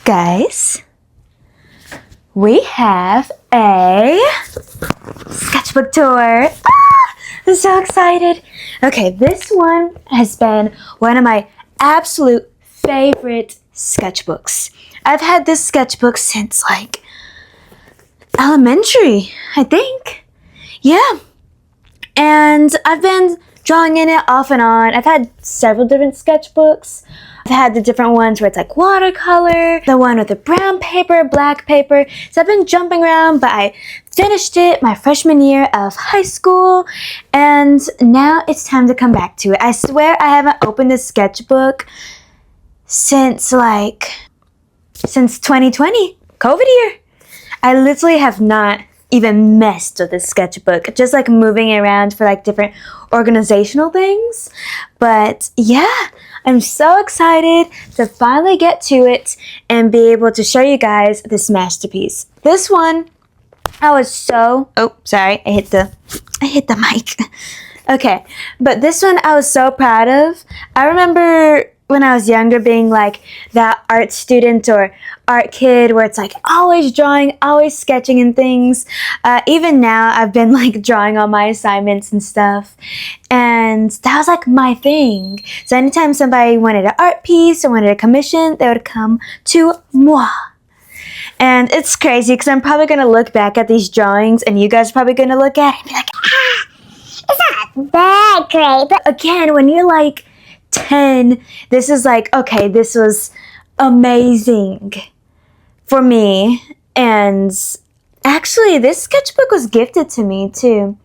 Guys, we have a sketchbook tour. I'm so excited. Okay, this one has been one of my absolute favorite sketchbooks. I've had this sketchbook since like elementary, I think. Yeah. And I've been drawing in it off and on. I've had several different sketchbooks. I've had the different ones where it's like watercolor, the one with the brown paper, black paper. So I've been jumping around, but I finished it my freshman year of high school, and now it's time to come back to it. I swear I haven't opened this sketchbook since 2020, COVID year. I literally have not even messed with this sketchbook, just like moving it around for like different organizational things. But yeah, I'm so excited to finally get to it and be able to show you guys this masterpiece. This one, I was so, oh, sorry, I hit the mic. Okay, but this one I was so proud of. I remember when I was younger being like that art student or art kid where it's like always drawing, always sketching and things. Even now I've been like drawing on my assignments and stuff, and that was like my thing. So anytime somebody wanted an art piece or wanted a commission, they would come to moi. And it's crazy because I'm probably going to look back at these drawings and you guys are probably going to look at it and be like, it's not that great. But again, when you're like 10, this is like, okay, this was amazing for me. And actually this sketchbook was gifted to me too.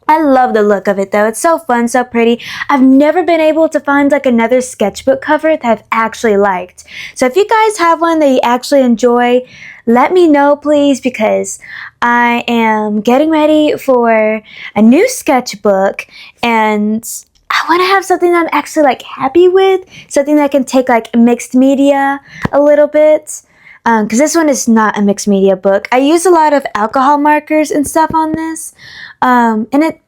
I love the look of it though. It's so fun, so pretty. I've never been able to find like another sketchbook cover that I've actually liked. So if you guys have one that you actually enjoy, let me know please, because I am getting ready for a new sketchbook and I want to have something that I'm actually like happy with, something that can take like mixed media a little bit. Because this one is not a mixed media book. I used a lot of alcohol markers and stuff on this. And it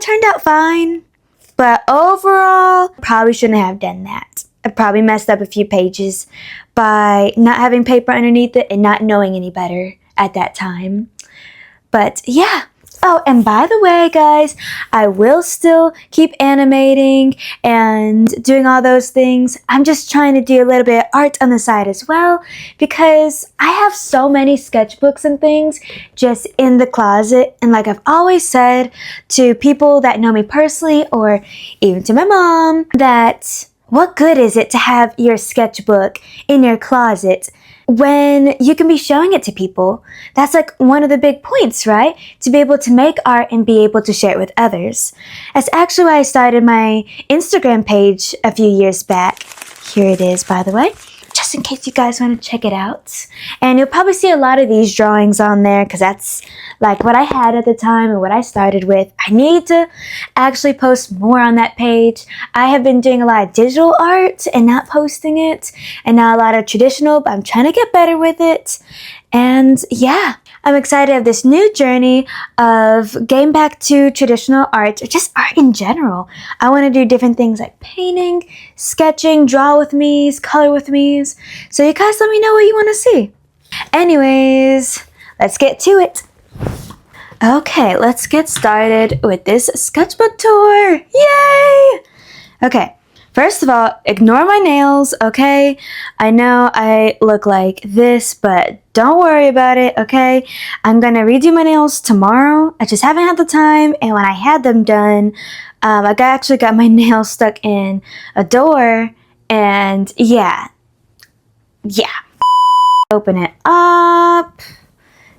turned out fine. But overall, probably shouldn't have done that. I probably messed up a few pages by not having paper underneath it and not knowing any better at that time. But yeah. Oh, and by the way, guys, I will still keep animating and doing all those things. I'm just trying to do a little bit of art on the side as well, because I have so many sketchbooks and things just in the closet. And like I've always said to people that know me personally, or even to my mom, that what good is it to have your sketchbook in your closet when you can be showing it to people? That's like one of the big points, right? To be able to make art and be able to share it with others. That's actually why I started my Instagram page a few years back. Here it is, by the way, just in case you guys want to check it out. And you'll probably see a lot of these drawings on there because that's like what I had at the time and what I started with. I need to actually post more on that page. I have been doing a lot of digital art and not posting it, and not a lot of traditional, but I'm trying to get better with it. And yeah, I'm excited of this new journey of getting back to traditional art, or just art in general. I want to do different things like painting, sketching, draw with me's, color with me's. So you guys let me know what you want to see. Anyways, let's get to it. Okay, let's get started with this sketchbook tour. Yay! Okay. First of all, ignore my nails, okay? I know I look like this, but don't worry about it, okay? I'm gonna redo my nails tomorrow. I just haven't had the time, and when I had them done, I actually got my nails stuck in a door, and yeah. Open it up.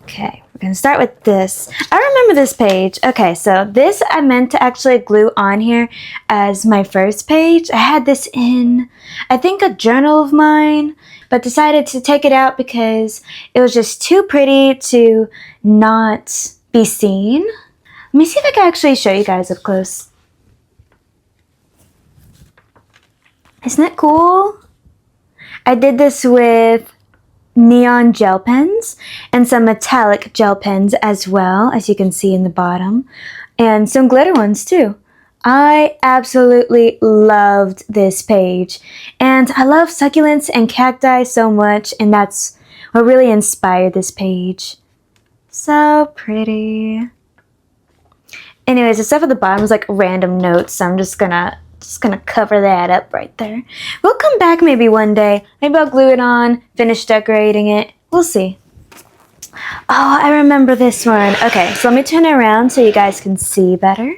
Okay, we're gonna start with this. I remember this page. Okay, so this I meant to actually glue on here as my first page. I had this in, I think, a journal of mine, but decided to take it out because it was just too pretty to not be seen. Let me see if I can actually show you guys up close. Isn't it cool? I did this with neon gel pens and some metallic gel pens as well, as you can see in the bottom, and some glitter ones too. I absolutely loved this page. And I love succulents and cacti so much, and that's what really inspired this page. So pretty. Anyways, the stuff at the bottom is like random notes, so I'm just gonna cover that up right there. We'll come back maybe one day. Maybe I'll glue it on, finish decorating it. We'll see. Oh, I remember this one. Okay, so let me turn it around so you guys can see better.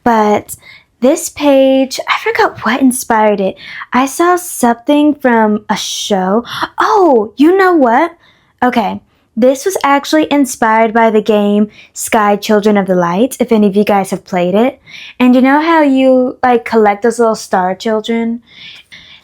But this page, I forgot what inspired it. I saw something from a show. Oh, you know what? Okay, this was actually inspired by the game Sky Children of the Light, if any of you guys have played it. And you know how you like collect those little star children?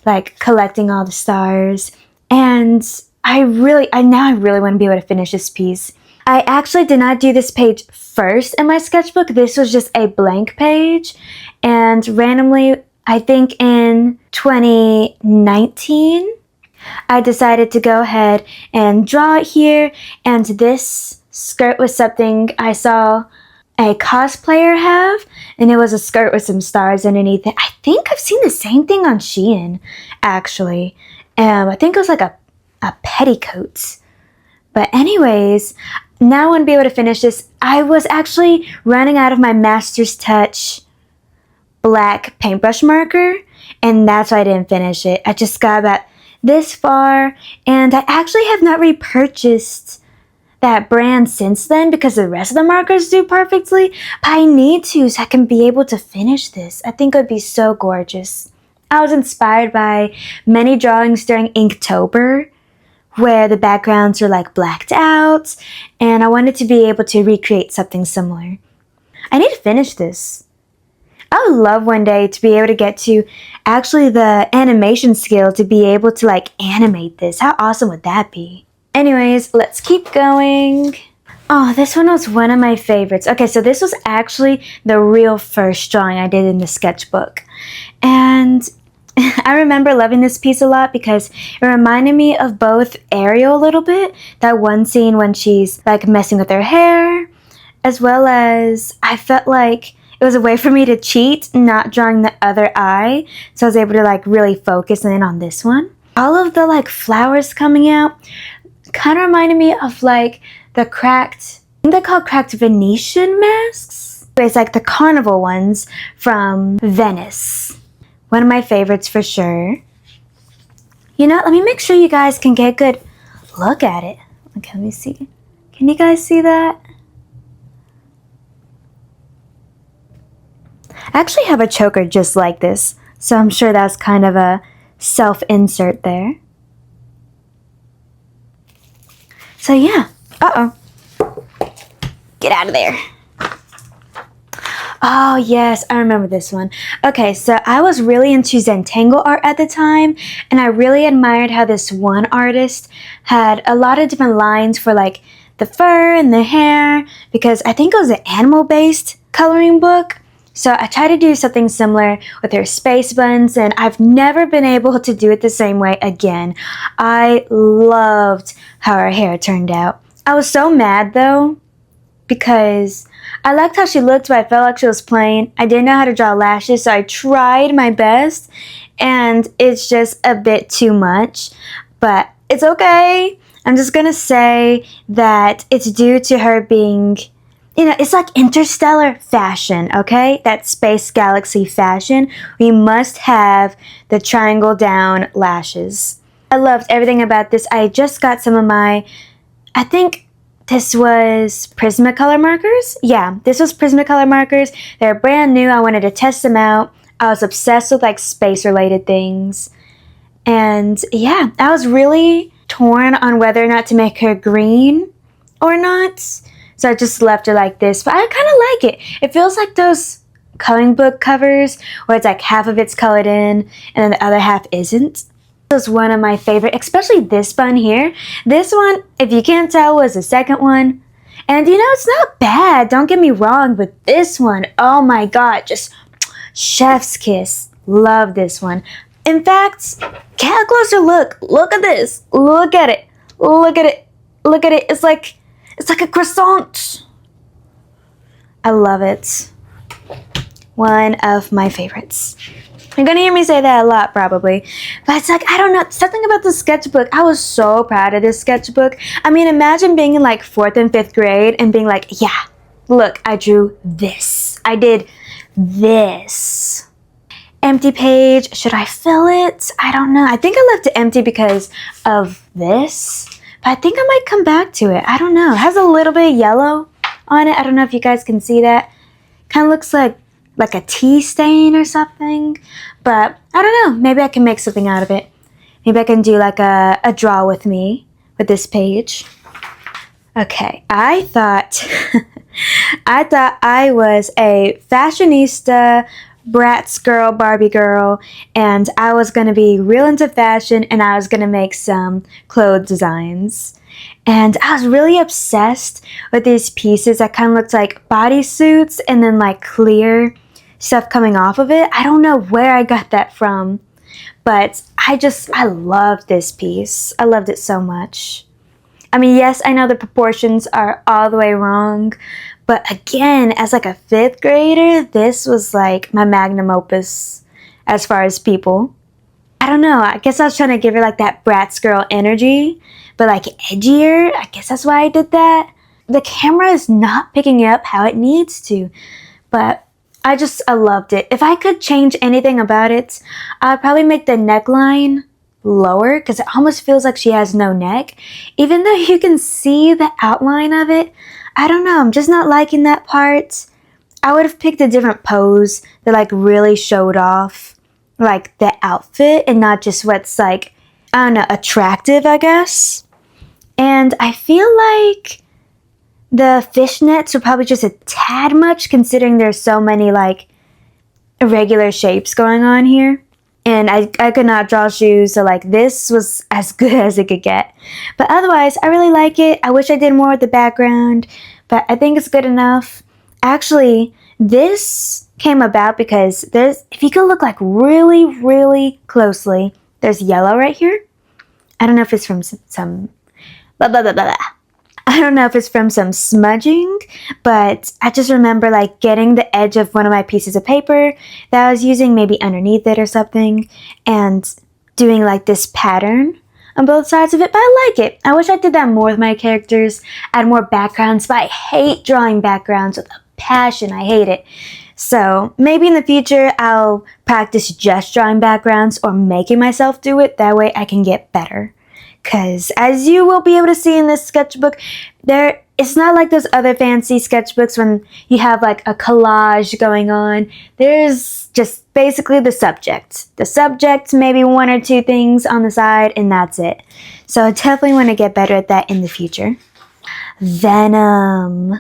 Like collecting all the stars. And I now really want to be able to finish this piece. I actually did not do this page first in my sketchbook. This was just a blank page. And randomly, I think in 2019, I decided to go ahead and draw it here. And this skirt was something I saw a cosplayer have. And it was a skirt with some stars underneath it. I think I've seen the same thing on Shein, actually. I think it was like a petticoat. But anyways, now I want to be able to finish this. I was actually running out of my Master's Touch black paintbrush marker, and that's why I didn't finish it. I just got about this far, and I actually have not repurchased that brand since then because the rest of the markers do perfectly, but I need to so I can be able to finish this. I think it would be so gorgeous. I was inspired by many drawings during Inktober, where the backgrounds are like blacked out, and I wanted to be able to recreate something similar. I need to finish this. I would love one day to be able to get to actually the animation skill to be able to like animate this. How awesome would that be? Anyways, let's keep going. Oh, this one was one of my favorites. Okay, so this was actually the real first drawing I did in the sketchbook. And I remember loving this piece a lot because it reminded me of both Ariel a little bit, that one scene when she's like messing with her hair, as well as I felt like it was a way for me to cheat, not drawing the other eye, so I was able to like really focus in on this one. All of the like flowers coming out kind of reminded me of like the cracked, I think they're called cracked Venetian masks. It's like the carnival ones from Venice. One of my favorites for sure. You know, let me make sure you guys can get a good look at it. Okay, let me see. Can you guys see that? I actually have a choker just like this, so I'm sure that's kind of a self-insert there. So yeah. Uh-oh. Get out of there. Oh yes, I remember this one. Okay, so I was really into Zentangle art at the time, and I really admired how this one artist had a lot of different lines for like the fur and the hair, because I think it was an animal-based coloring book. So I tried to do something similar with her space buns, and I've never been able to do it the same way again. I loved how her hair turned out. I was so mad though, because I liked how she looked, but I felt like she was plain. I didn't know how to draw lashes, so I tried my best, and it's just a bit too much, but it's okay. I'm just gonna say that it's due to her being, you know, it's like interstellar fashion, okay? That space galaxy fashion. We must have the triangle down lashes. I loved everything about this. I just got some of my, I think this was Prismacolor markers. Yeah, this was Prismacolor markers. They're brand new. I wanted to test them out. I was obsessed with like space related things. And yeah, I was really torn on whether or not to make her green or not. So I just left her like this, but I kind of like it. It feels like those coloring book covers where it's like half of it's colored in and then the other half isn't. This was one of my favorite, especially this bun here. This one, if you can't tell, was the second one. And you know, it's not bad, don't get me wrong, but this one, oh my god, just chef's kiss. Love this one. In fact, get a closer look. Look at this. Look at it. Look at it. Look at it. It's like a croissant. I love it. one of my favorites. You're gonna hear me say that a lot probably, but it's like, I don't know, something about the sketchbook. I was so proud of this sketchbook. I mean, imagine being in like 4th and 5th grade and being like, yeah, look, I drew this. I did this. Empty page, should I fill it? I don't know. I think I left it empty because of this, but I think I might come back to it. I don't know. It has a little bit of yellow on it. I don't know if you guys can see that. Kind of looks like a tea stain or something, but I don't know. Maybe I can make something out of it. Maybe I can do like a draw with me with this page. Okay, I thought I was a fashionista, Bratz girl, Barbie girl, and I was gonna be real into fashion, and I was gonna make some clothes designs. And I was really obsessed with these pieces that kind of looked like bodysuits and then like clear stuff coming off of it. I don't know where I got that from, but I loved this piece. I loved it so much. I mean, yes, I know the proportions are all the way wrong, but again, as like a 5th grader, this was like my magnum opus as far as people. I don't know, I guess I was trying to give her like that Bratz girl energy, but like edgier. I guess that's why I did that. The camera is not picking up how it needs to, but I loved it. If I could change anything about it, I'd probably make the neckline lower because it almost feels like she has no neck. Even though you can see the outline of it, I don't know, I'm just not liking that part. I would have picked a different pose that like really showed off like the outfit and not just what's like, I don't know, attractive, I guess. And I feel like the fishnets are probably just a tad much considering there's so many like irregular shapes going on here. And I could not draw shoes, so like this was as good as it could get. But otherwise, I really like it. I wish I did more with the background, but I think it's good enough. Actually, this came about because if you could look like really, really closely, there's yellow right here. I don't know if it's from some blah, blah, blah, blah, blah. I don't know if it's from some smudging, but I just remember like getting the edge of one of my pieces of paper that I was using maybe underneath it or something and doing like this pattern on both sides of it, but I like it. I wish I did that more with my characters, add more backgrounds, but I hate drawing backgrounds with a passion. I hate it. So maybe in the future I'll practice just drawing backgrounds or making myself do it. That way I can get better. Because as you will be able to see in this sketchbook, it's not like those other fancy sketchbooks when you have like a collage going on. There's just basically the subject. The subject, maybe 1 or 2 things on the side, and that's it. So I definitely want to get better at that in the future. Venom.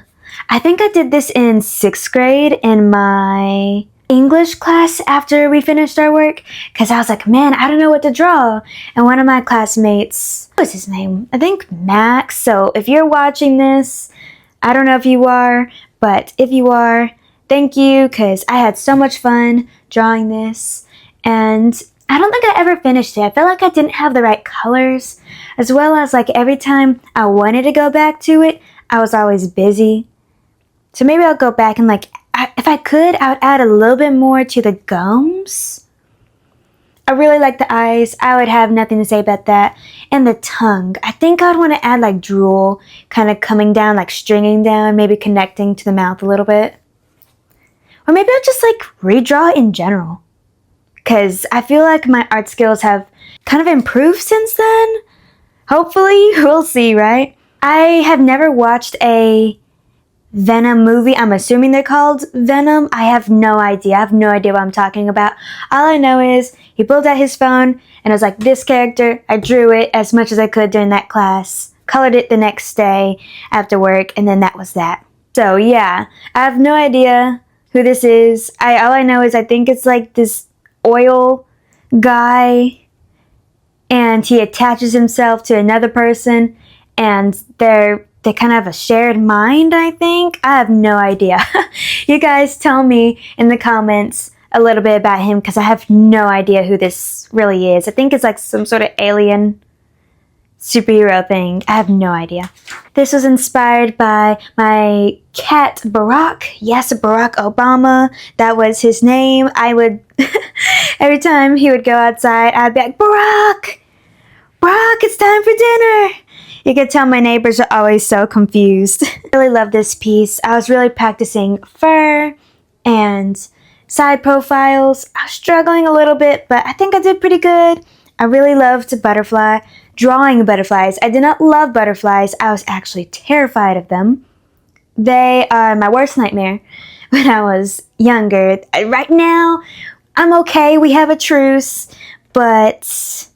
I think I did this in 6th grade in my English class after we finished our work, because I was like, man, I don't know what to draw. And one of my classmates, what was his name? I think Max. So if you're watching this, I don't know if you are, but if you are, thank you, because I had so much fun drawing this. And I don't think I ever finished it. I felt like I didn't have the right colors, as well as like every time I wanted to go back to it, I was always busy. So maybe I'll go back and like, if I could, I would add a little bit more to the gums. I really like the eyes. I would have nothing to say about that. And the tongue. I think I would want to add like drool kind of coming down, like stringing down, maybe connecting to the mouth a little bit. Or maybe I'll just like redraw in general. Because I feel like my art skills have kind of improved since then. Hopefully, we'll see, right? I have never watched a Venom movie. I'm assuming they're called Venom. I have no idea. I have no idea what I'm talking about. All I know is he pulled out his phone and I was like, this character, I drew it as much as I could during that class, colored it the next day after work, and then that was that. So yeah, I have no idea who this is. All I know is I think it's like this oil guy and he attaches himself to another person and they kind of have a shared mind, I think. I have no idea. You guys tell me in the comments a little bit about him because I have no idea who this really is. I think it's like some sort of alien superhero thing. I have no idea. This was inspired by my cat, Barack. Yes, Barack Obama. That was his name. I would, every time he would go outside, I'd be like, Barack! Barack, it's time for dinner! You could tell my neighbors are always so confused. I really love this piece. I was really practicing fur and side profiles. I was struggling a little bit, but I think I did pretty good. I really loved drawing butterflies. I did not love butterflies. I was actually terrified of them. They are my worst nightmare when I was younger. Right now, I'm okay. We have a truce, but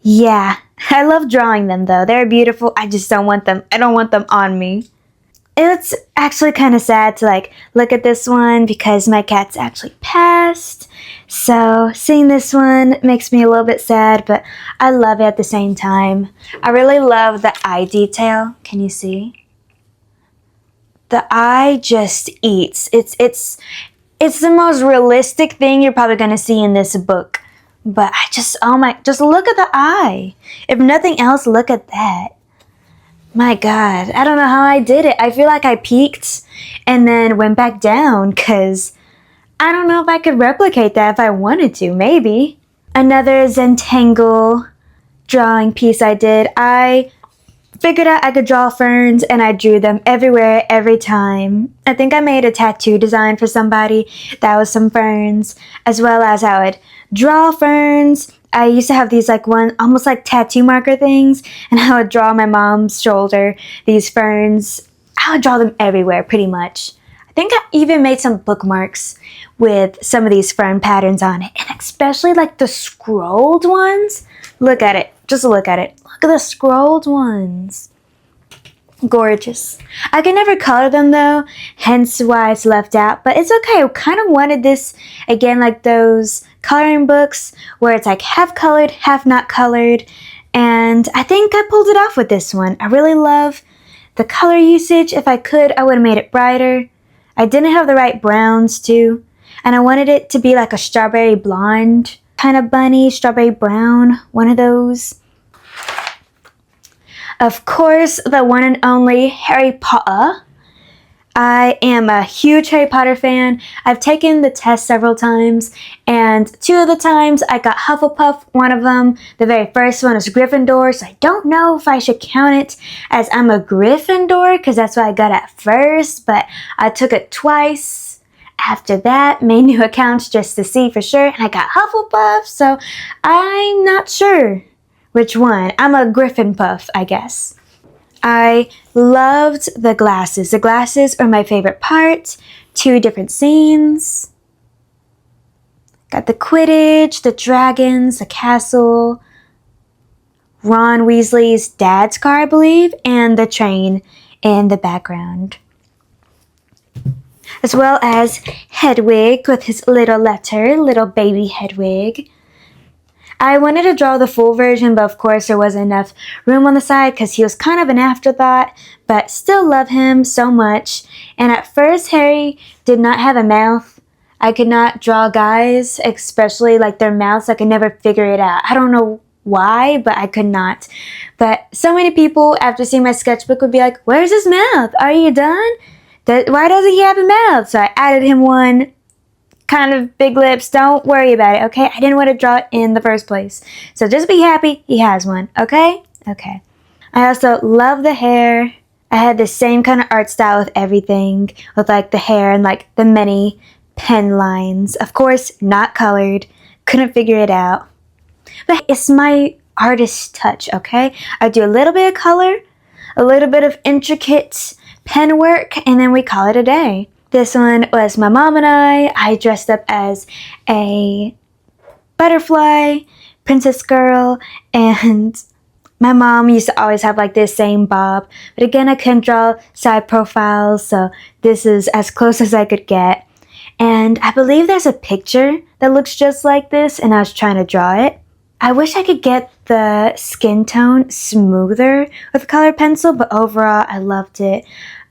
yeah, I love drawing them though. They're beautiful. I just don't want them. I don't want them on me. It's actually kind of sad to like look at this one because my cat's actually passed. So seeing this one makes me a little bit sad, but I love it at the same time. I really love the eye detail. Can you see? The eye just eats. It's the most realistic thing you're probably going to see in this book. But just look at the eye. If nothing else, look at that. My God, I don't know how I did it. I feel like I peaked and then went back down because I don't know if I could replicate that if I wanted to, maybe. Another Zentangle drawing piece I did. I figured out I could draw ferns and I drew them everywhere, every time. I think I made a tattoo design for somebody that was some ferns, as well as I would draw ferns. I used to have these almost like tattoo marker things, and I would draw my mom's shoulder, these ferns. I would draw them everywhere pretty much. I think I even made some bookmarks with some of these fern patterns on it, and especially like the scrolled ones. Look at it. Just look at it. Look at the scrolled ones. Gorgeous. I can never color them though, hence why it's left out, but it's okay. I kind of wanted this again, like those coloring books where it's like half colored, half not colored, and I think I pulled it off with this one. I really love the color usage. If I could, I would have made it brighter. I didn't have the right browns too, and I wanted it to be like a strawberry blonde kind of bunny, strawberry brown, one of those. Of course, the one and only Harry Potter. I am a huge Harry Potter fan. I've taken the test several times, and 2 of the times I got Hufflepuff. One of them, the very first one, is Gryffindor, so I don't know if I should count it as I'm a Gryffindor, because that's what I got at first, but I took it twice. After that, made new accounts just to see for sure, and I got Hufflepuff, so I'm not sure which one. I'm a Gryffindor, I guess. I loved the glasses. The glasses are my favorite part. 2 different scenes. Got the Quidditch, the dragons, the castle, Ron Weasley's dad's car, I believe, and the train in the background. As well as Hedwig with his little letter, little baby Hedwig. I wanted to draw the full version, but of course there wasn't enough room on the side because he was kind of an afterthought, but still love him so much. And at first, Harry did not have a mouth. I could not draw guys, especially like their mouths. I could never figure it out. I don't know why, but I could not. But so many people, after seeing my sketchbook, would be like, "Where's his mouth? Are you done? Why doesn't he have a mouth?" So I added him one. Kind of big lips, don't worry about it, okay? I didn't want to draw it in the first place. So just be happy he has one, okay? Okay. I also love the hair. I had the same kind of art style with everything, with like the hair and like the many pen lines. Of course, not colored. Couldn't figure it out. But it's my artist touch, okay? I do a little bit of color, a little bit of intricate pen work, and then we call it a day. This one was my mom and I dressed up as a butterfly, princess girl, and my mom used to always have like this same bob. But again, I couldn't draw side profiles, so this is as close as I could get. And I believe there's a picture that looks just like this, and I was trying to draw it. I wish I could get the skin tone smoother with a colored pencil, but overall, I loved it.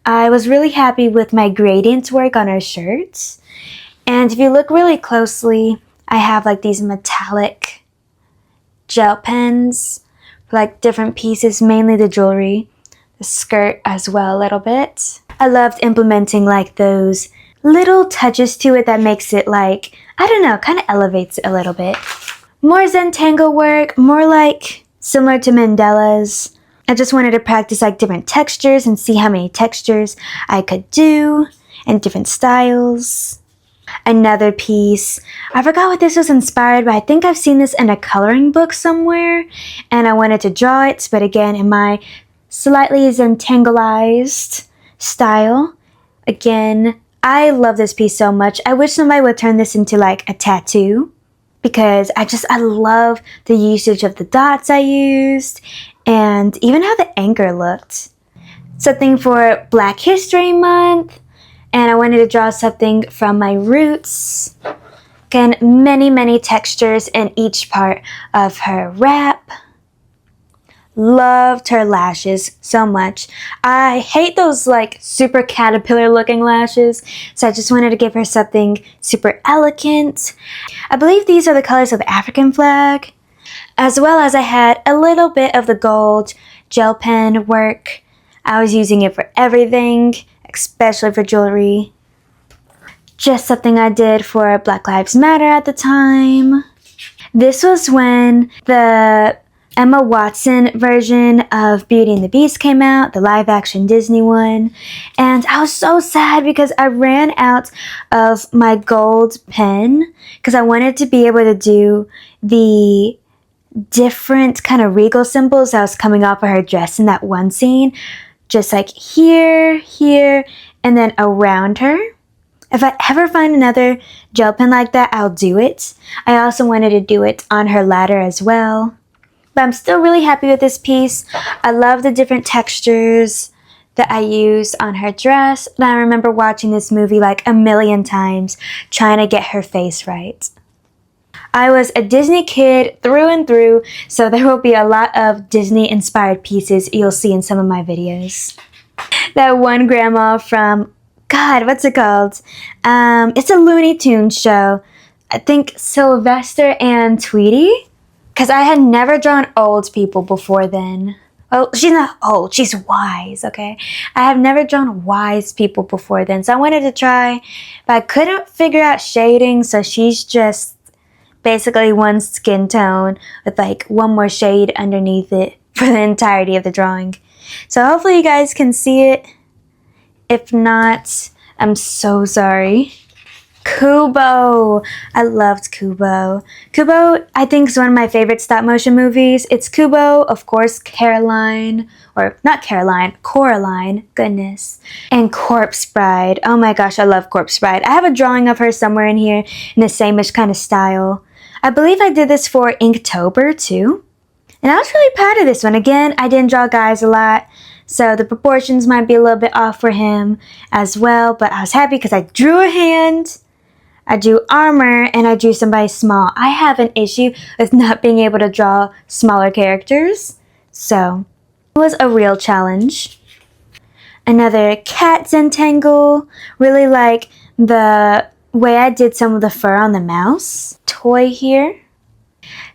I was really happy with my gradient work on our shirts. And if you look really closely, I have like these metallic gel pens like different pieces, mainly the jewelry, the skirt as well a little bit. I loved implementing like those little touches to it that makes it like, I don't know, kind of elevates it a little bit. More Zentangle work, more like similar to Mandela's. I just wanted to practice like different textures and see how many textures I could do and different styles. Another piece, I forgot what this was inspired by. I think I've seen this in a coloring book somewhere and I wanted to draw it, but again in my slightly Zentangleized style. Again, I love this piece so much. I wish somebody would turn this into like a tattoo because I love the usage of the dots I used and even how the anchor looked. Something for Black History Month, and I wanted to draw something from my roots. Again, many textures in each part of her wrap. Loved her lashes so much. I hate those like super caterpillar looking lashes, so I just wanted to give her something super elegant. I believe these are the colors of the African flag, as well as I had a little bit of the gold gel pen work. I was using it for everything, especially for jewelry. Just something I did for Black Lives Matter at the time. This was when the Emma Watson version of Beauty and the Beast came out, the live action Disney one, and I was so sad because I ran out of my gold pen because I wanted to be able to do the different kind of regal symbols that was coming off of her dress in that one scene, just like here, and then around her. If I ever find another gel pen like that, I'll do it. I also wanted to do it on her ladder as well. But I'm still really happy with this piece. I love the different textures that I used on her dress. And I remember watching this movie like a million times, trying to get her face right. I was a Disney kid through and through, so there will be a lot of Disney-inspired pieces you'll see in some of my videos. That one grandma from, God, what's it called? It's a Looney Tunes show. I think Sylvester and Tweety. Because I had never drawn old people before then. Well, she's not old, she's wise, okay? I have never drawn wise people before then, so I wanted to try, but I couldn't figure out shading, so she's just basically one skin tone with like one more shade underneath it for the entirety of the drawing. So hopefully you guys can see it. If not, I'm so sorry. Kubo! I loved Kubo. Kubo, I think, is one of my favorite stop motion movies. It's Kubo, of course, Coraline, goodness, and Corpse Bride. Oh my gosh, I love Corpse Bride. I have a drawing of her somewhere in here in the same-ish kind of style. I believe I did this for Inktober too. And I was really proud of this one. Again, I didn't draw guys a lot, so the proportions might be a little bit off for him as well, but I was happy because I drew a hand, I drew armor, and I drew somebody small. I have an issue with not being able to draw smaller characters, so it was a real challenge. Another cat Zentangle. Really like the way I did some of the fur on the mouse. Toy here.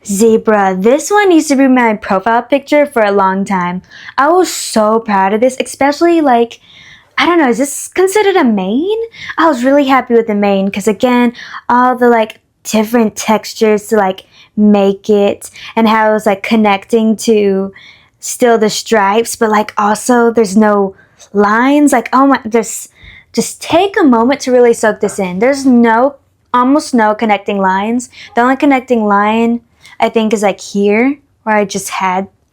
Zebra. This one used to be my profile picture for a long time. I was so proud of this, especially like, I don't know, is this considered a mane? I was really happy with the mane because again, all the like different textures to like make it and how it was like connecting to still the stripes, but like also there's no lines. Like, oh my, just take a moment to really soak this in. There's almost no connecting lines. The only connecting line I think is like here where I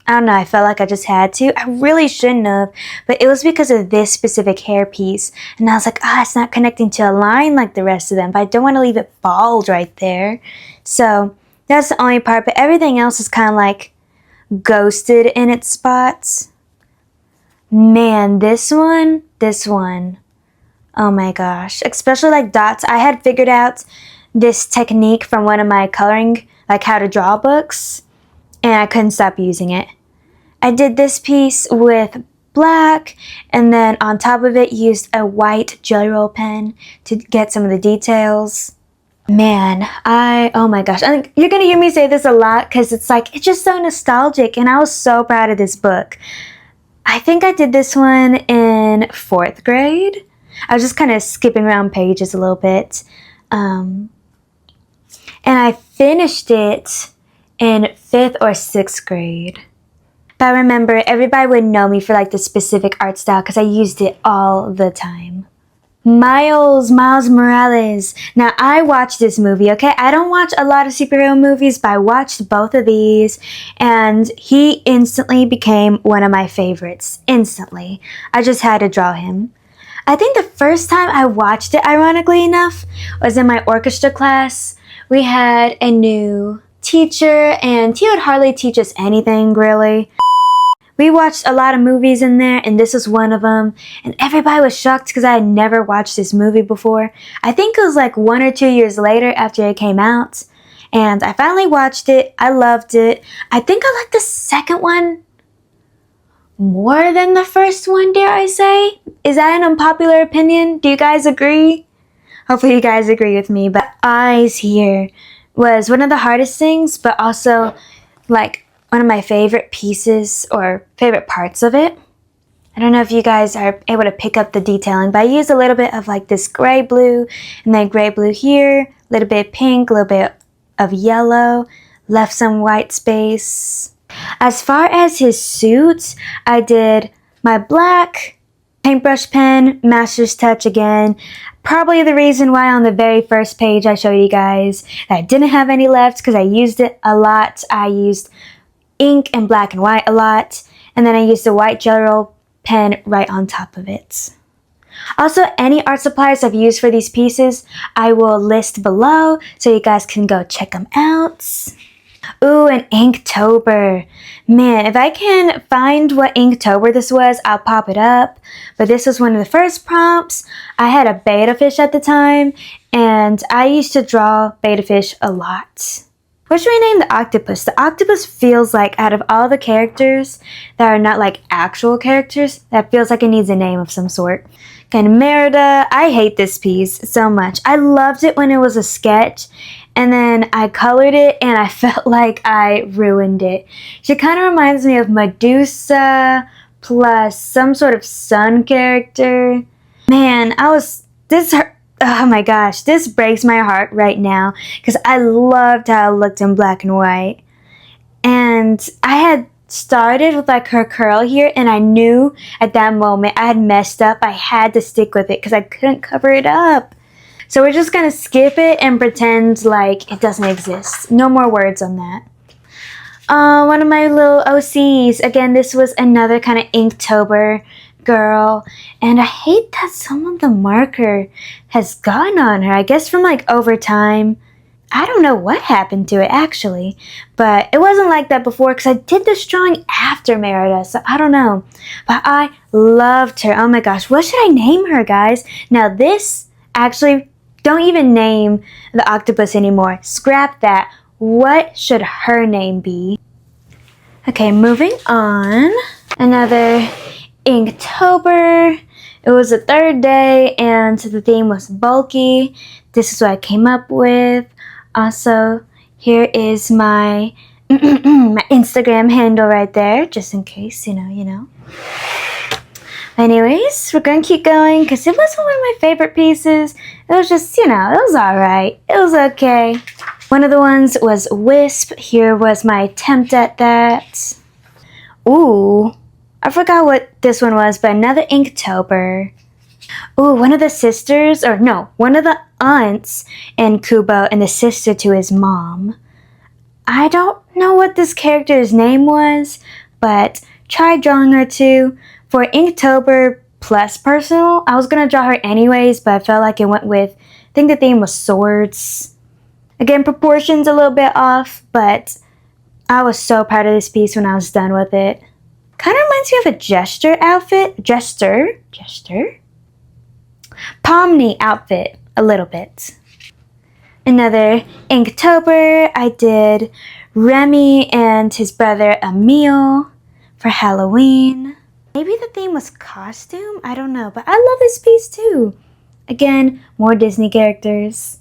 don't know, I felt like I just had to. I really shouldn't have, but it was because of this specific hair piece. And I was like, it's not connecting to a line like the rest of them, but I don't want to leave it bald right there. So that's the only part, but everything else is kind of like ghosted in its spots. Man, this one, oh my gosh, especially like dots. I had figured out this technique from one of my coloring, like how to draw books, and I couldn't stop using it. I did this piece with black, and then on top of it used a white jelly roll pen to get some of the details. Man, oh my gosh. You're gonna hear me say this a lot because it's just so nostalgic, and I was so proud of this book. I think I did this one in 4th grade. I was just kind of skipping around pages a little bit. And I finished it in 5th or 6th grade. But I remember everybody would know me for the specific art style because I used it all the time. Miles Morales. Now, I watched this movie, okay? I don't watch a lot of superhero movies, but I watched both of these, and he instantly became one of my favorites. Instantly. I just had to draw him. I think the first time I watched it, ironically enough, was in my orchestra class. We had a new teacher, and he would hardly teach us anything, really. We watched a lot of movies in there, and this was one of them, and everybody was shocked because I had never watched this movie before. I think it was 1 or 2 years later after it came out, and I finally watched it. I loved it. I think I liked the second one more than the first one, dare I say? Is that an unpopular opinion? Do you guys agree? Hopefully you guys agree with me, but eyes here was one of the hardest things, but also one of my favorite pieces or favorite parts of it. I don't know if you guys are able to pick up the detailing, but I used a little bit of this gray blue, and then gray blue here, a little bit of pink, a little bit of yellow, left some white space. As far as his suit, I did my black paintbrush pen, master's touch again. Probably the reason why on the very first page I showed you guys that I didn't have any left because I used it a lot. I used ink and black and white a lot, and then I used a white Jelly Roll pen right on top of it. Also, any art supplies I've used for these pieces, I will list below so you guys can go check them out. Ooh, an Inktober. Man, if I can find what Inktober this was, I'll pop it up. But this was one of the first prompts. I had a betta fish at the time, and I used to draw betta fish a lot. What should we name the octopus? The octopus feels like, out of all the characters that are not actual characters, that feels like it needs a name of some sort. And Merida, I hate this piece so much. I loved it when it was a sketch, and then I colored it, and I felt like I ruined it. She kind of reminds me of Medusa plus some sort of sun character. Man, oh my gosh, this breaks my heart right now because I loved how it looked in black and white. And I had started with her curl here, and I knew at that moment I had messed up. I had to stick with it because I couldn't cover it up. So we're just going to skip it and pretend it doesn't exist. No more words on that. One of my little OCs. Again, this was another kind of Inktober girl, and I hate that some of the marker has gone on her. I guess from over time. I don't know what happened to it actually, but it wasn't like that before because I did this drawing after Merida, so I don't know. But I loved her. Oh my gosh, what should I name her, guys? Now this, actually, don't even name the octopus anymore. Scrap that. What should her name be? Okay, moving on. Another Inktober. It was the 3rd day, and the theme was bulky. This is what I came up with. Also, here is my my Instagram handle right there, just in case, you know. Anyways, we're gonna keep going because it wasn't one of my favorite pieces. It was just, it was alright. It was okay. One of the ones was Wisp. Here was my attempt at that. Ooh, I forgot what this one was, but another Inktober. Ooh, one of the sisters, or no, one of the aunts in Kubo and the sister to his mom. I don't know what this character's name was, but tried drawing her too. For Inktober plus personal, I was going to draw her anyways, but I felt like it went with, I think the theme was swords. Again, proportions a little bit off, but I was so proud of this piece when I was done with it. Kind of reminds me of a Jester outfit. Jester? Pomni outfit, a little bit. Another Inktober, I did Remy and his brother Emil for Halloween. Maybe the theme was costume? I don't know, but I love this piece too. Again, more Disney characters.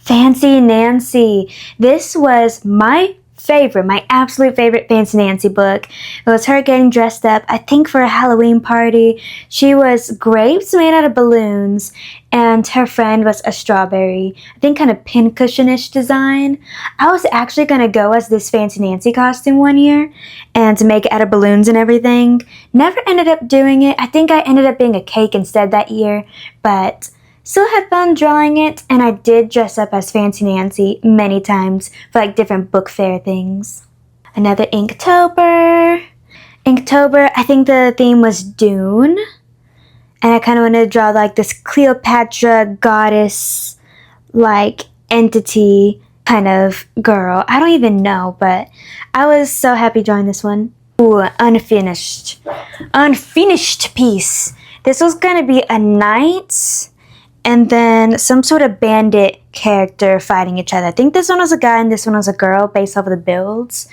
Fancy Nancy. This was my favorite, my absolute favorite Fancy Nancy book. It was her getting dressed up, I think for a Halloween party. She was grapes made out of balloons, and her friend was a strawberry, I think kind of pincushionish design. I was actually going to go as this Fancy Nancy costume one year and make it out of balloons and everything. Never ended up doing it. I think I ended up being a cake instead that year, but still had fun drawing it, and I did dress up as Fancy Nancy many times for like different book fair things. Another Inktober. Inktober, I think the theme was Dune. And I kind of wanted to draw like this Cleopatra goddess like entity kind of girl. I don't even know, but I was so happy drawing this one. Ooh, unfinished. Unfinished piece. This was going to be a knight and then some sort of bandit character fighting each other. I think this one was a guy and this one was a girl based off of the builds.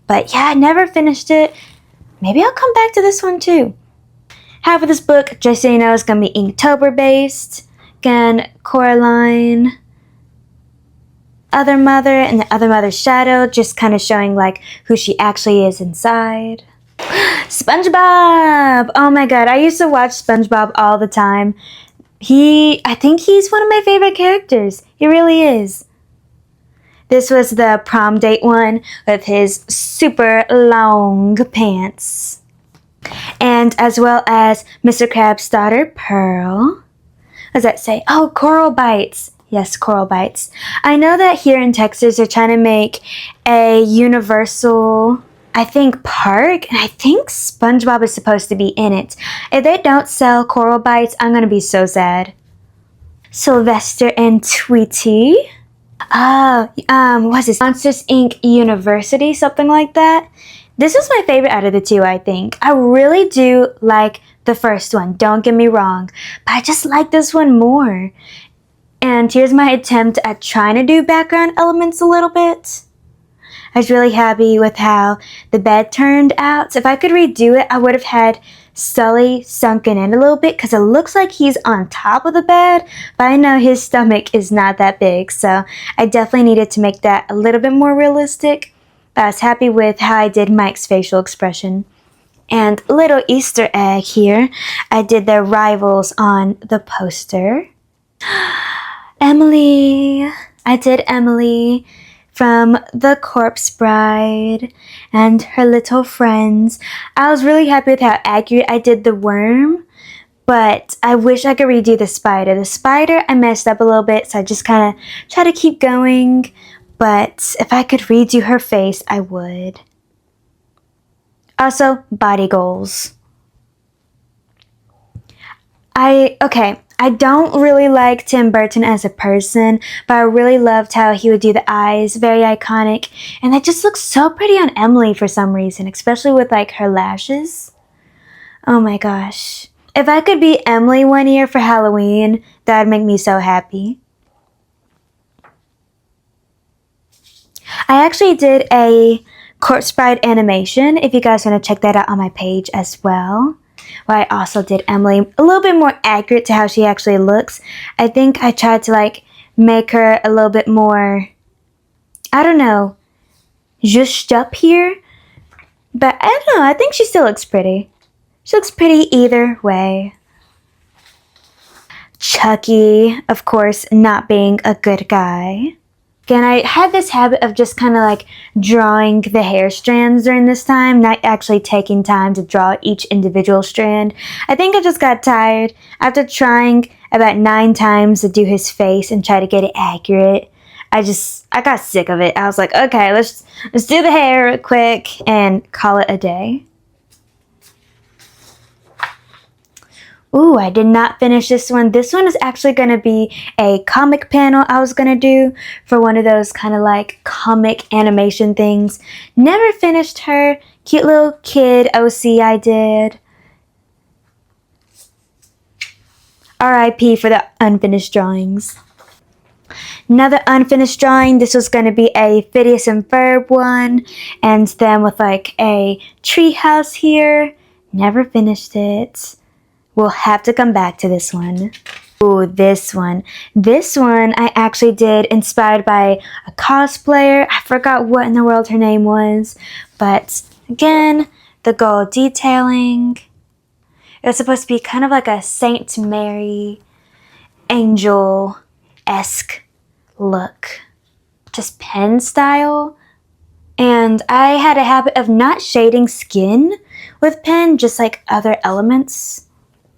But yeah, I never finished it. Maybe I'll come back to this one too. Half of this book, just so you know, is going to be Inktober based. Again, Coraline, Other Mother, and the Other Mother's shadow, just kind of showing like who she actually is inside. SpongeBob! Oh my god, I used to watch SpongeBob all the time. I think he's one of my favorite characters. He really is. This was the prom date one with his super long pants. And as well as Mr. Crab's daughter, Pearl. What does that say? Oh, Coral Bites. Yes, Coral Bites. I know that here in Texas they're trying to make a universal, I think, park. And I think SpongeBob is supposed to be in it. If they don't sell Coral Bites, I'm going to be so sad. Sylvester and Tweety. What's this? Monsters Inc. University, something like that. This is my favorite out of the two, I think. I really do like the first one, don't get me wrong, but I just like this one more. And here's my attempt at trying to do background elements a little bit. I was really happy with how the bed turned out. If I could redo it, I would have had Sully sunken in a little bit because it looks like he's on top of the bed, but I know his stomach is not that big, so I definitely needed to make that a little bit more realistic. I was happy with how I did Mike's facial expression. And a little Easter egg here. I did their rivals on the poster. Emily. I did Emily from The Corpse Bride and her little friends. I was really happy with how accurate I did the worm, but I wish I could redo the spider. The spider, I messed up a little bit, so I just kind of try to keep going. But if I could redo her face, I would. Also, body goals. I don't really like Tim Burton as a person, but I really loved how he would do the eyes, very iconic. And that just looks so pretty on Emily for some reason, especially with like her lashes. Oh my gosh. If I could be Emily one year for Halloween, that would make me so happy. I actually did a Corpse Bride animation, if you guys want to check that out on my page as well. Where I also did Emily a little bit more accurate to how she actually looks. I think I tried to like make her a little bit more, I don't know, zhushed up here. But I don't know, I think she still looks pretty. She looks pretty either way. Chucky, of course, not being a good guy. Again, I had this habit of just kind of like drawing the hair strands during this time, not actually taking time to draw each individual strand. I think I just got tired after trying about 9 times to do his face and try to get it accurate. I got sick of it. I was like, okay, let's do the hair real quick and call it a day. Ooh, I did not finish this one. This one is actually going to be a comic panel I was going to do for one of those kind of like comic animation things. Never finished her. Cute little kid OC I did. RIP for the unfinished drawings. Another unfinished drawing. This was going to be a Phineas and Ferb one. And then with like a tree house here. Never finished it. We'll have to come back to this one. Ooh, this one. This one I actually did inspired by a cosplayer. I forgot what in the world her name was. But again, the gold detailing. It was supposed to be kind of like a Saint Mary angel-esque look. Just pen style. And I had a habit of not shading skin with pen, just like other elements.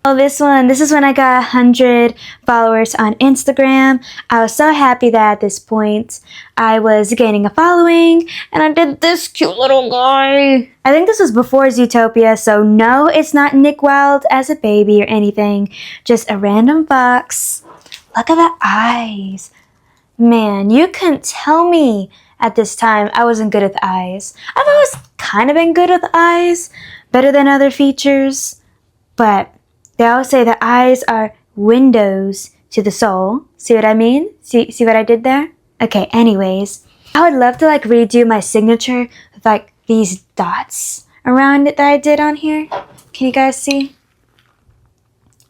Oh, this is when I got 100 followers on Instagram. I was so happy that at this point I was gaining a following, and I did this cute little guy. I think this was before Zootopia, so no, it's not Nick Wilde as a baby or anything. Just a random fox. Look at the eyes. Man, you couldn't tell me at this time I wasn't good at the eyes. I've always kind of been good at the eyes, better than other features, but they always say the eyes are windows to the soul. See what I mean? See what I did there? Okay, anyways. I would love to like redo my signature with like these dots around it that I did on here. Can you guys see?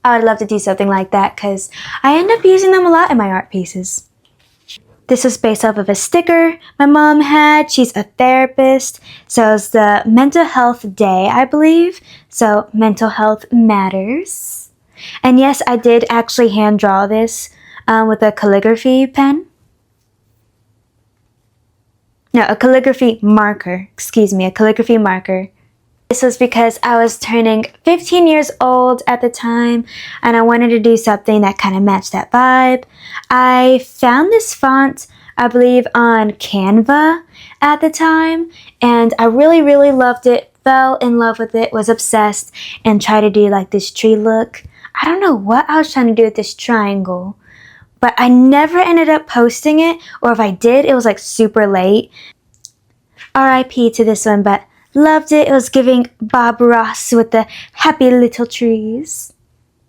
I would love to do something like that because I end up using them a lot in my art pieces. This was based off of a sticker my mom had. She's a therapist, so it's the Mental Health Day, I believe. So mental health matters. And yes, I did actually hand draw this with a calligraphy pen. No, a calligraphy marker. Excuse me, a calligraphy marker. This was because I was turning 15 years old at the time and I wanted to do something that kind of matched that vibe. I found this font, I believe, on Canva at the time, and I really, really loved it, fell in love with it, was obsessed, and tried to do like this tree look. I don't know what I was trying to do with this triangle, but I never ended up posting it, or if I did, it was like super late. RIP to this one, but loved it. It was giving Bob Ross with the happy little trees.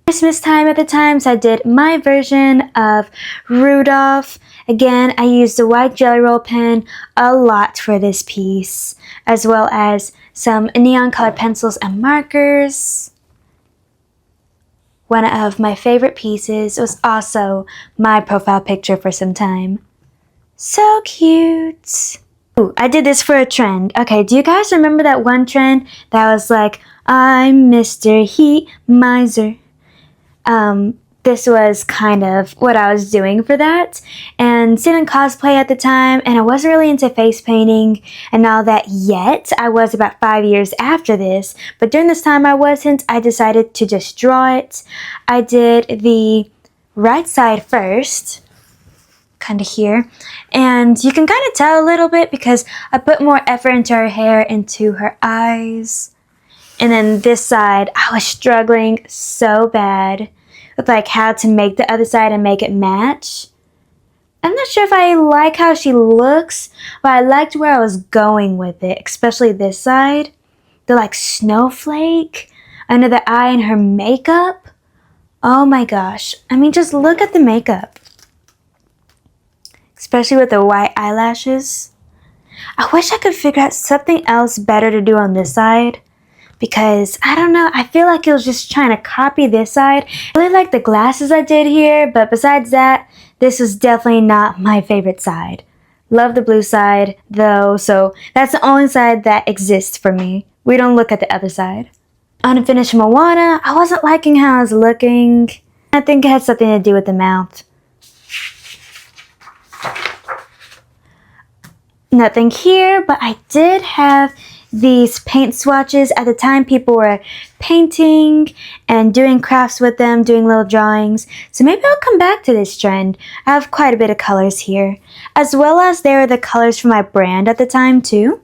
Christmas time at the time, so I did my version of Rudolph. Again, I used a white Jelly Roll pen a lot for this piece, as well as some neon colored pencils and markers. One of my favorite pieces. It was also my profile picture for some time. So cute. Ooh, I did this for a trend. Okay, do you guys remember that one trend that was like, I'm Mr. Heat Miser? This was kind of what I was doing for that. And still in cosplay at the time, and I wasn't really into face painting and all that yet. I was about 5 years after this, but during this time I wasn't. I decided to just draw it. I did the right side first, kind of here, and you can kind of tell a little bit because I put more effort into her hair, into her eyes. And then this side, I was struggling so bad with like how to make the other side and make it match. I'm not sure if I like how she looks, but I liked where I was going with it, especially this side. The like snowflake under the eye and her makeup. Oh my gosh. I mean, just look at the makeup. Especially with the white eyelashes. I wish I could figure out something else better to do on this side, because I don't know, I feel like it was just trying to copy this side. I really like the glasses I did here, but besides that, this was definitely not my favorite side. Love the blue side though, so that's the only side that exists for me. We don't look at the other side. Unfinished Moana, I wasn't liking how I was looking. I think it had something to do with the mouth. Nothing here, but I did have these paint swatches. At the time, people were painting and doing crafts with them, doing little drawings. So maybe I'll come back to this trend. I have quite a bit of colors here, as well as there are the colors for my brand at the time too.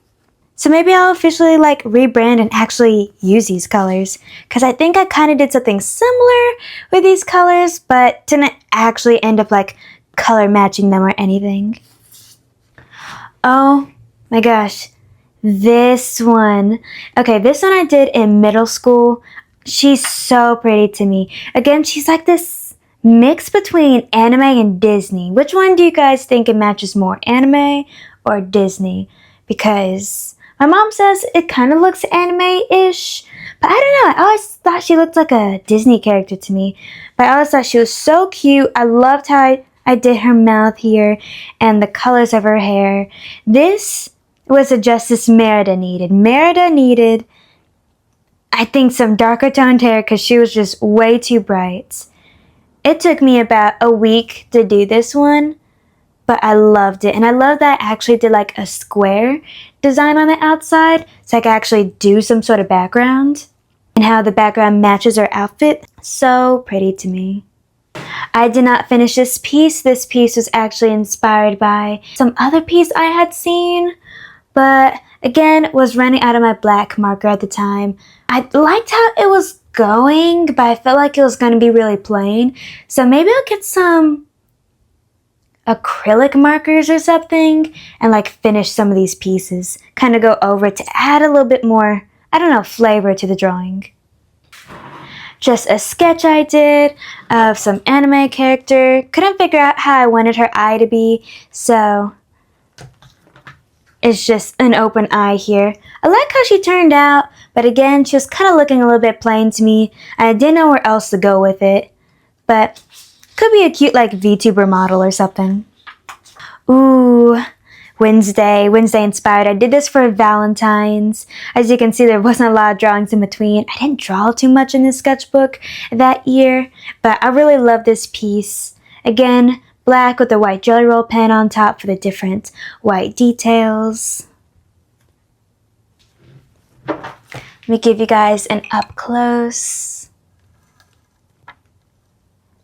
So maybe I'll officially like rebrand and actually use these colors, because I think I kind of did something similar with these colors, but didn't actually end up like color matching them or anything. Oh my gosh, this one. Okay, this one I did in middle school. She's so pretty to me. Again, she's like this mix between anime and Disney. Which one do you guys think it matches more, anime or Disney? Because my mom says it kind of looks anime-ish, But I don't know, I always thought she looked like a Disney character to me. But I always thought she was so cute. I loved how I did her mouth here and the colors of her hair. This was a justice Merida needed. Merida needed, I think, some darker toned hair because she was just way too bright. It took me about a week to do this one, but I loved it. And I love that I actually did like a square design on the outside so I could actually do some sort of background and how the background matches her outfit. So pretty to me. I did not finish this piece. This piece was actually inspired by some other piece I had seen, but again, was running out of my black marker at the time. I liked how it was going, but I felt like it was going to be really plain. So maybe I'll get some acrylic markers or something and like finish some of these pieces. Kind of go over to add a little bit more, I don't know, flavor to the drawing. Just a sketch I did of some anime character. Couldn't figure out how I wanted her eye to be, so it's just an open eye here. I like how she turned out, but again, she was kind of looking a little bit plain to me. I didn't know where else to go with it, but could be a cute like VTuber model or something. Ooh, Wednesday inspired. I did this for Valentine's. As you can see, there wasn't a lot of drawings in between. I didn't draw too much in this sketchbook that year, but I really love this piece. Again, black with a white Jelly Roll pen on top for the different white details. Let me give you guys an up close.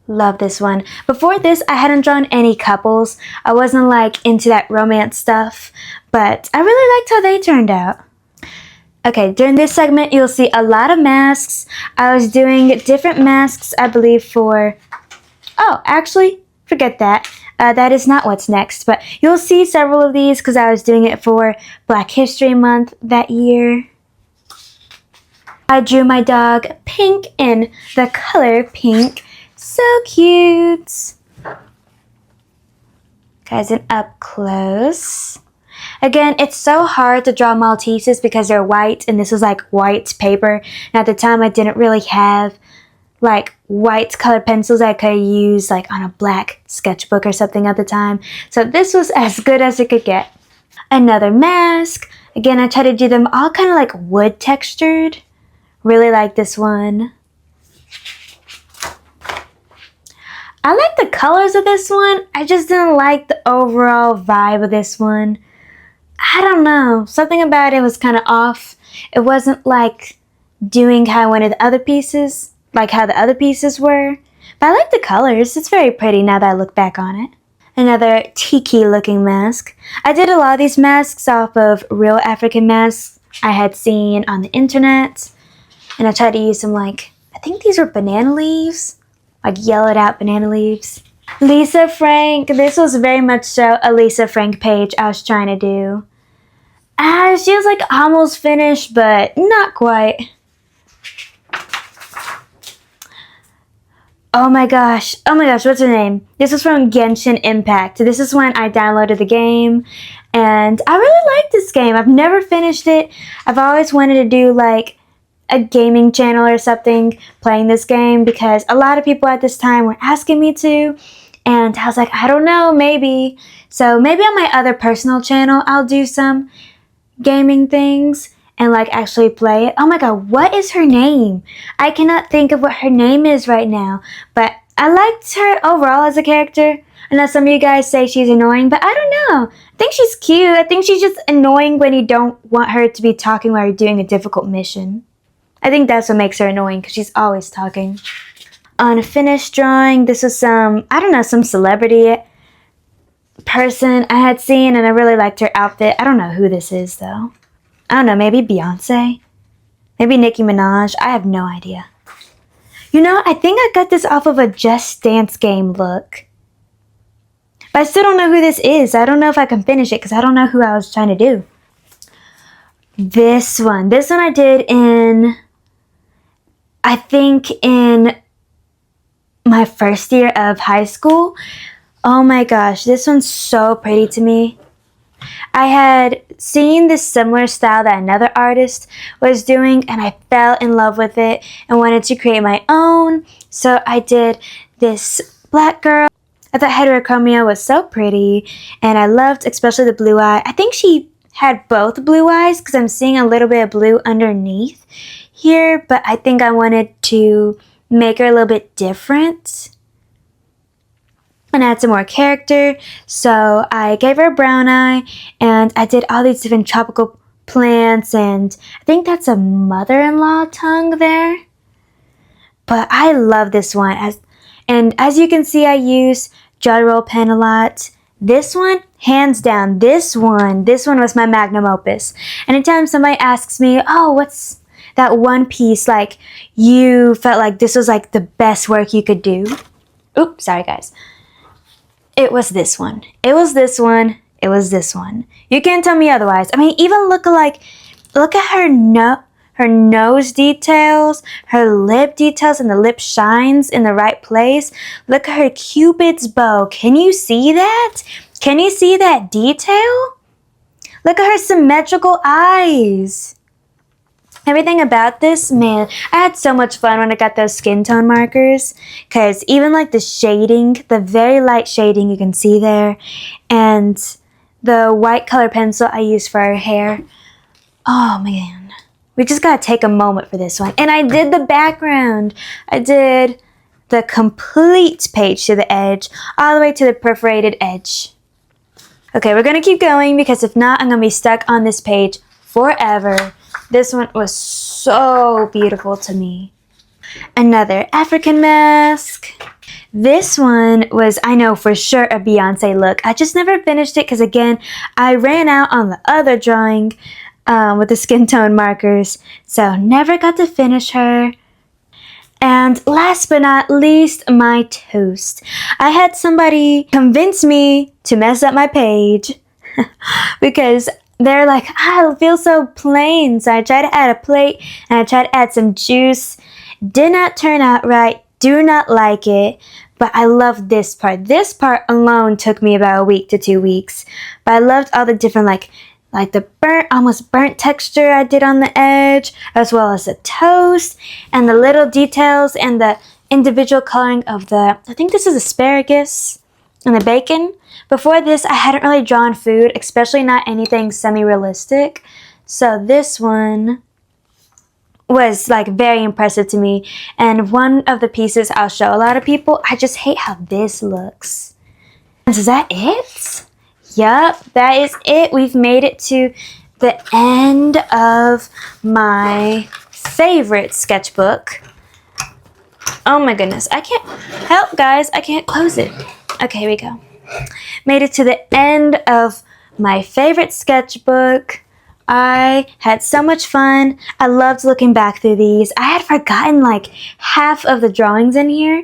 Love this one. Before this, I hadn't drawn any couples. I wasn't like into that romance stuff, but I really liked how they turned out. Okay, during this segment, you'll see a lot of masks. I was doing different masks, I believe, for... Oh, actually, forget that. That is not what's next, but you'll see several of these because I was doing it for Black History Month that year. I drew my dog Pink in the color pink. So cute. Guys, and up close. Again, it's so hard to draw Malteses because they're white, and this was like white paper. And at the time, I didn't really have like white colored pencils I could use like on a black sketchbook or something at the time. So this was as good as it could get. Another mask. Again, I tried to do them all kind of like wood textured. Really like this one. I like the colors of this one. I just didn't like the overall vibe of this one. I don't know. Something about it was kind of off. It wasn't like doing how I wanted the other pieces, like how the other pieces were. But I like the colors. It's very pretty now that I look back on it. Another tiki looking mask. I did a lot of these masks off of real African masks I had seen on the internet. And I tried to use some like, I think these were banana leaves. Like yellowed out banana leaves. Lisa Frank. This was very much so a Lisa Frank page I was trying to do. She was like almost finished, but not quite. Oh my gosh, what's her name? This was from Genshin Impact. This is when I downloaded the game, and I really like this game. I've never finished it. I've always wanted to do like a gaming channel or something playing this game because a lot of people at this time were asking me to, and I was like, I don't know, maybe. So maybe on my other personal channel I'll do some gaming things and like actually play it. Oh my god, what is her name? I cannot think of what her name is right now, but I liked her overall as a character. I know some of you guys say she's annoying, but I don't know. I think she's cute. I think she's just annoying when you don't want her to be talking while you're doing a difficult mission. I think that's what makes her annoying because she's always talking. On a finished drawing, this was some, I don't know, some celebrity person I had seen, and I really liked her outfit. I don't know who this is though. I don't know, maybe Beyonce? Maybe Nicki Minaj? I have no idea. You know, I think I got this off of a Just Dance game look. But I still don't know who this is. I don't know if I can finish it because I don't know who I was trying to do. This one I did in, I think in my first year of high school. Oh my gosh, this one's so pretty to me. I had seen this similar style that another artist was doing, and I fell in love with it and wanted to create my own. So I did this black girl. I thought heterochromia was so pretty, and I loved especially the blue eye. I think she had both blue eyes because I'm seeing a little bit of blue underneath here, but I think I wanted to make her a little bit different and add some more character. So I gave her a brown eye, and I did all these different tropical plants, and I think that's a mother-in-law tongue there. But I love this one. As you can see, I use Jot Roll pen a lot. This one, hands down, this one was my magnum opus. Anytime somebody asks me, oh, what's that one piece like you felt like this was like the best work you could do? Oops, sorry guys. It was this one. It was this one. It was this one. You can't tell me otherwise. I mean, even look at her nose details, her lip details, and the lip shines in the right place. Look at her Cupid's bow. Can you see that? Can you see that detail? Look at her symmetrical eyes. Everything about this, man, I had so much fun when I got those skin tone markers, because even like the shading, the very light shading you can see there, and the white color pencil I used for her hair. Oh man, we just gotta take a moment for this one. And I did the background. I did the complete page to the edge, all the way to the perforated edge. Okay, we're gonna keep going, because if not, I'm gonna be stuck on this page forever. This one was so beautiful to me. Another African mask. This one was, I know for sure, a Beyonce look. I just never finished it because, again, I ran out on the other drawing with the skin tone markers. So never got to finish her. And last but not least, my toast. I had somebody convince me to mess up my page because they're like, it feels so plain. So I tried to add a plate and I tried to add some juice. Did not turn out right. Do not like it. But I love this part. This part alone took me about a week to 2 weeks. But I loved all the different like the almost burnt texture I did on the edge, as well as the toast and the little details and the individual coloring of I think this is asparagus and the bacon. Before this, I hadn't really drawn food, especially not anything semi-realistic. So this one was like very impressive to me. And one of the pieces I'll show a lot of people. I just hate how this looks. Is that it? Yup, that is it. We've made it to the end of my favorite sketchbook. Oh my goodness, I can't help, guys. I can't close it. Okay, here we go. Made it to the end of my favorite sketchbook. I had so much fun. I loved looking back through these. I had forgotten like half of the drawings in here,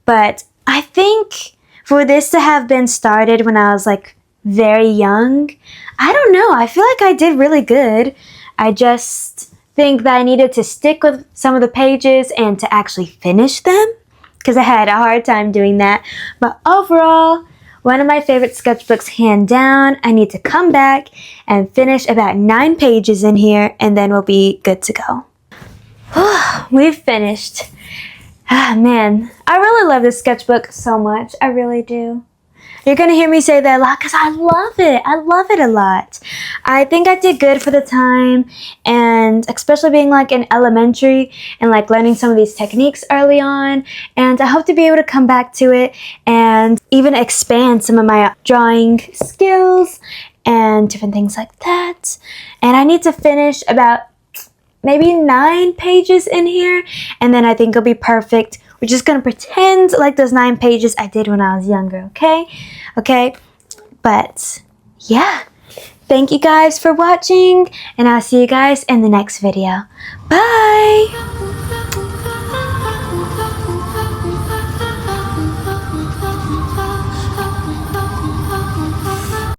but I think for this to have been started when I was like very young, I don't know, I feel like I did really good. I just think that I needed to stick with some of the pages and to actually finish them, because I had a hard time doing that. But overall, one of my favorite sketchbooks, hand down. I need to come back and finish about 9 pages in here, and then we'll be good to go. We've finished. Man, I really love this sketchbook so much. I really do. You're going to hear me say that a lot because I love it. I love it a lot. I think I did good for the time, and especially being like in elementary and like learning some of these techniques early on. And I hope to be able to come back to it and even expand some of my drawing skills and different things like that. And I need to finish about maybe 9 pages in here, and then I think it'll be perfect. We're just gonna pretend like those 9 pages I did when I was younger, okay? Okay, but yeah. Thank you guys for watching, and I'll see you guys in the next video. Bye!